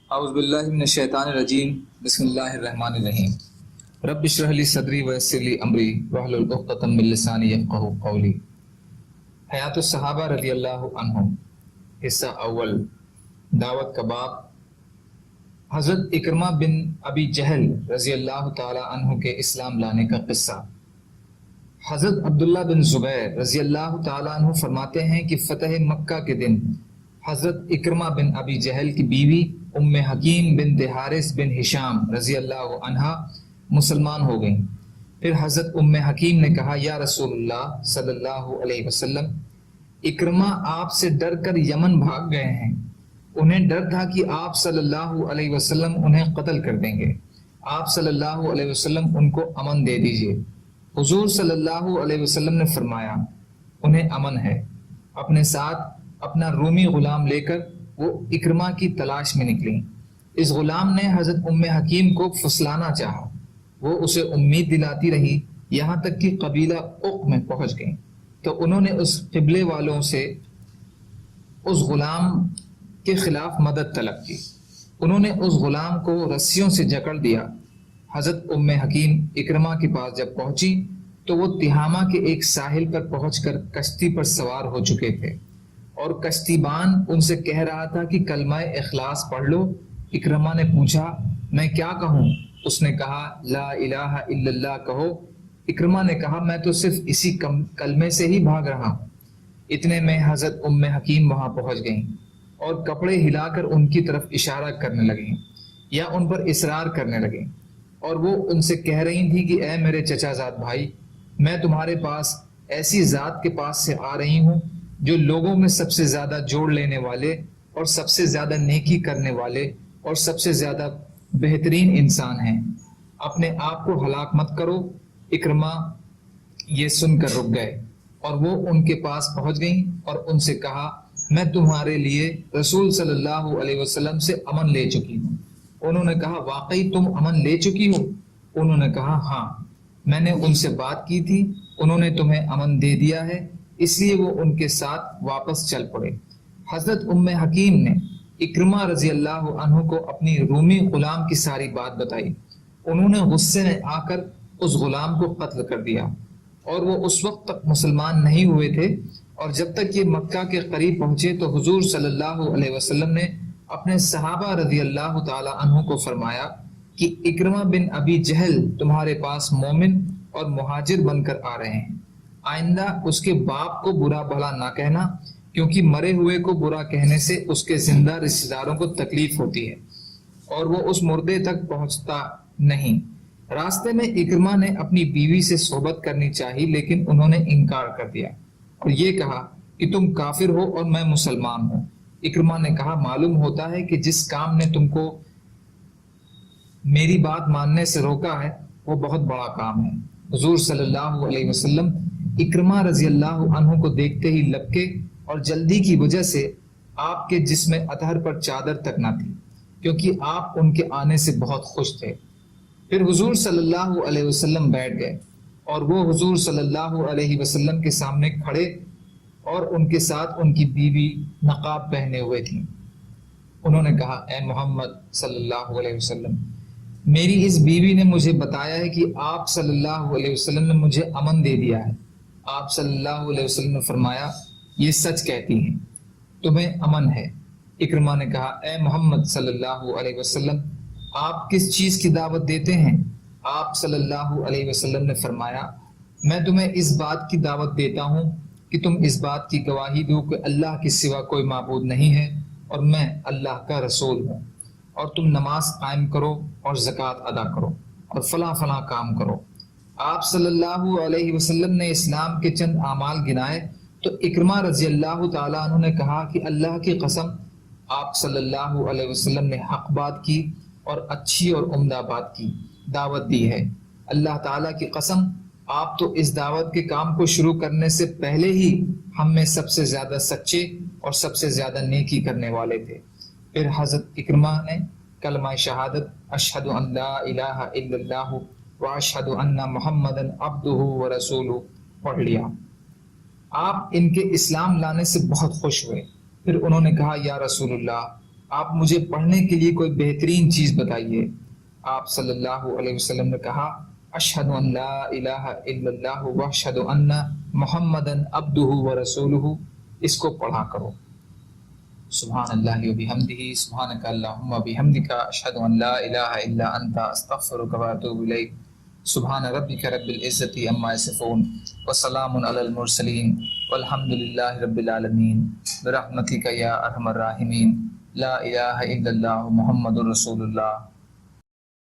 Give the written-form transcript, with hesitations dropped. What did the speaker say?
اعوذ باللہ من الشیطان الرجیم بسم اللہ الرحمن الرحیم رب اشرح لی صدری ویسر لی امری واحلل عقدۃ من لسانی یفقہوا قولی۔ حیات الصحابہ رضی اللہ عنہم، حصہ اول، دعوت کا باب۔ حضرت اکرمہ بن ابی جہل رضی اللہ تعالی عنہ کے اسلام لانے کا قصہ۔ حضرت عبداللہ بن زبیر رضی اللہ تعالی عنہ فرماتے ہیں کہ فتح مکہ کے دن حضرت اکرمہ بن ابی جہل کی بیوی ام حکیم بنت حارث بن ہشام رضی اللہ عنہا مسلمان ہو گئیں۔ پھر حضرت ام حکیم نے کہا، یا رسول اللہ صلی اللہ علیہ وسلم، اکرمہ آپ سے ڈر کر یمن بھاگ گئے ہیں، انہیں ڈر تھا کہ آپ صلی اللہ علیہ وسلم انہیں قتل کر دیں گے، آپ صلی اللہ علیہ وسلم ان کو امن دے دیجئے۔ حضور صلی اللہ علیہ وسلم نے فرمایا، انہیں امن ہے۔ اپنے ساتھ اپنا رومی غلام لے کر وہ اکرمہ کی تلاش میں نکلی۔ اس غلام نے حضرت ام حکیم کو پھسلانا چاہا، وہ اسے امید دلاتی رہی یہاں تک کہ قبیلہ اق میں پہنچ گئیں، تو انہوں نے اس قبلے والوں سے اس غلام کے خلاف مدد طلب کی۔ انہوں نے اس غلام کو رسیوں سے جکڑ دیا۔ حضرت ام حکیم اکرمہ کے پاس جب پہنچی تو وہ تہامہ کے ایک ساحل پر پہنچ کر کشتی پر سوار ہو چکے تھے، اور کشتی بان ان سے کہہ رہا تھا کہ کلمہ اخلاص پڑھ لو۔ اکرمہ نے پوچھا، میں کیا کہوں؟ اس نے کہا، لا الہ الا اللہ کہو۔ اکرمہ نے کہا، میں تو صرف اسی کلمے سے ہی بھاگ رہا ہوں۔ اتنے میں حضرت ام حکیم وہاں پہنچ گئیں اور کپڑے ہلا کر ان کی طرف اشارہ کرنے لگیں یا ان پر اصرار کرنے لگیں، اور وہ ان سے کہہ رہی تھی کہ اے میرے چچا زاد بھائی، میں تمہارے پاس ایسی ذات کے پاس سے آ رہی ہوں جو لوگوں میں سب سے زیادہ جوڑ لینے والے اور سب سے زیادہ نیکی کرنے والے اور سب سے زیادہ بہترین انسان ہیں، اپنے آپ کو ہلاک مت کرو۔ اکرمہ یہ سن کر رک گئے اور وہ ان کے پاس پہنچ گئیں اور ان سے کہا، میں تمہارے لیے رسول صلی اللہ علیہ وسلم سے امن لے چکی ہوں۔ انہوں نے کہا، واقعی تم امن لے چکی ہو؟ انہوں نے کہا، ہاں، میں نے ان سے بات کی تھی، انہوں نے تمہیں امن دے دیا ہے، اس لیے وہ ان کے ساتھ واپس چل پڑے۔ حضرت ام حکیم نے اکرمہ رضی اللہ عنہ کو اپنی رومی غلام کی ساری بات بتائی۔ انہوں نے غصے میں آ کر اس غلام کو قتل کر دیا، اور وہ اس وقت تک مسلمان نہیں ہوئے تھے، اور جب تک یہ مکہ کے قریب پہنچے تو حضور صلی اللہ علیہ وسلم نے اپنے صحابہ رضی اللہ تعالی عنہ کو فرمایا کہ اکرمہ بن ابی جہل تمہارے پاس مومن اور مہاجر بن کر آ رہے ہیں، آئندہ اس کے باپ کو برا بھلا نہ کہنا، کیونکہ مرے ہوئے کو برا کہنے سے اس کے زندہ رشتہ داروں کو تکلیف ہوتی ہے اور وہ اس مردے تک پہنچتا نہیں۔ راستے میں اکرمہ نے اپنی بیوی سے صحبت کرنی چاہی، لیکن انہوں نے انکار کر دیا اور یہ کہا کہ تم کافر ہو اور میں مسلمان ہوں۔ اکرمہ نے کہا، معلوم ہوتا ہے کہ جس کام نے تم کو میری بات ماننے سے روکا ہے وہ بہت بڑا کام ہے۔ حضور صلی اللہ علیہ وسلم اکرمہ رضی اللہ عنہ کو دیکھتے ہی لبکے، اور جلدی کی وجہ سے آپ کے جسم اطہر پر چادر تک نہ تھی، کیونکہ آپ ان کے آنے سے بہت خوش تھے۔ پھر حضور صلی اللہ علیہ وسلم بیٹھ گئے اور وہ حضور صلی اللہ علیہ وسلم کے سامنے کھڑے، اور ان کے ساتھ ان کی بیوی نقاب پہنے ہوئے تھیں۔ انہوں نے کہا، اے محمد صلی اللہ علیہ وسلم، میری اس بیوی نے مجھے بتایا ہے کہ آپ صلی اللہ علیہ وسلم نے مجھے امن دے دیا ہے۔ آپ صلی اللہ علیہ وسلم نے فرمایا، یہ سچ کہتی ہیں، تمہیں امن ہے۔ اکرمہ نے کہا، اے محمد صلی اللہ علیہ وسلم، آپ کس چیز کی دعوت دیتے ہیں؟ آپ صلی اللہ علیہ وسلم نے فرمایا، میں تمہیں اس بات کی دعوت دیتا ہوں کہ تم اس بات کی گواہی دو کہ اللہ کے سوا کوئی معبود نہیں ہے اور میں اللہ کا رسول ہوں، اور تم نماز قائم کرو اور زکوٰۃ ادا کرو اور فلاں فلاں کام کرو۔ آپ صلی اللہ علیہ وسلم نے اسلام کے چند اعمال گنائے تو اکرمہ رضی اللہ تعالیٰ عنہ نے کہا کہ اللہ کی قسم، آپ صلی اللہ علیہ وسلم نے حق بات کی اور اچھی اور عمدہ بات کی، دعوت دی ہے۔ اللہ تعالیٰ کی قسم، آپ تو اس دعوت کے کام کو شروع کرنے سے پہلے ہی ہم میں سب سے زیادہ سچے اور سب سے زیادہ نیکی کرنے والے تھے۔ پھر حضرت اکرمہ نے کلمہ شہادت اشہد ان لا الہ الا اللہ واشہد ان محمدا عبدہ ورسولہ پڑھ لیا۔ آپ ان کے اسلام لانے سے بہت خوش ہوئے۔ پھر انہوں نے کہا، یا رسول اللہ، آپ مجھے پڑھنے کے لیے کوئی بہترین چیز بتائیے۔ آپ صلی اللہ علیہ وسلم نے کہا اشہد ان لا الہ الا اللہ واشہد ان محمدن عبدہ ورسولہ، اس کو پڑھا کرو۔ سبحان اللہ وبحمدہ، سبحانک اللہم وبحمدک، اشہد ان لا الہ الا انت، استغفرک واتوب الیک۔ سبحان ربک رب العزت عما یصفون وسلام علی المرسلین والحمد للہ رب العالمین برحمتک یا ارحم الراحمین۔ لا الہ الا اللہ محمد رسول اللہ۔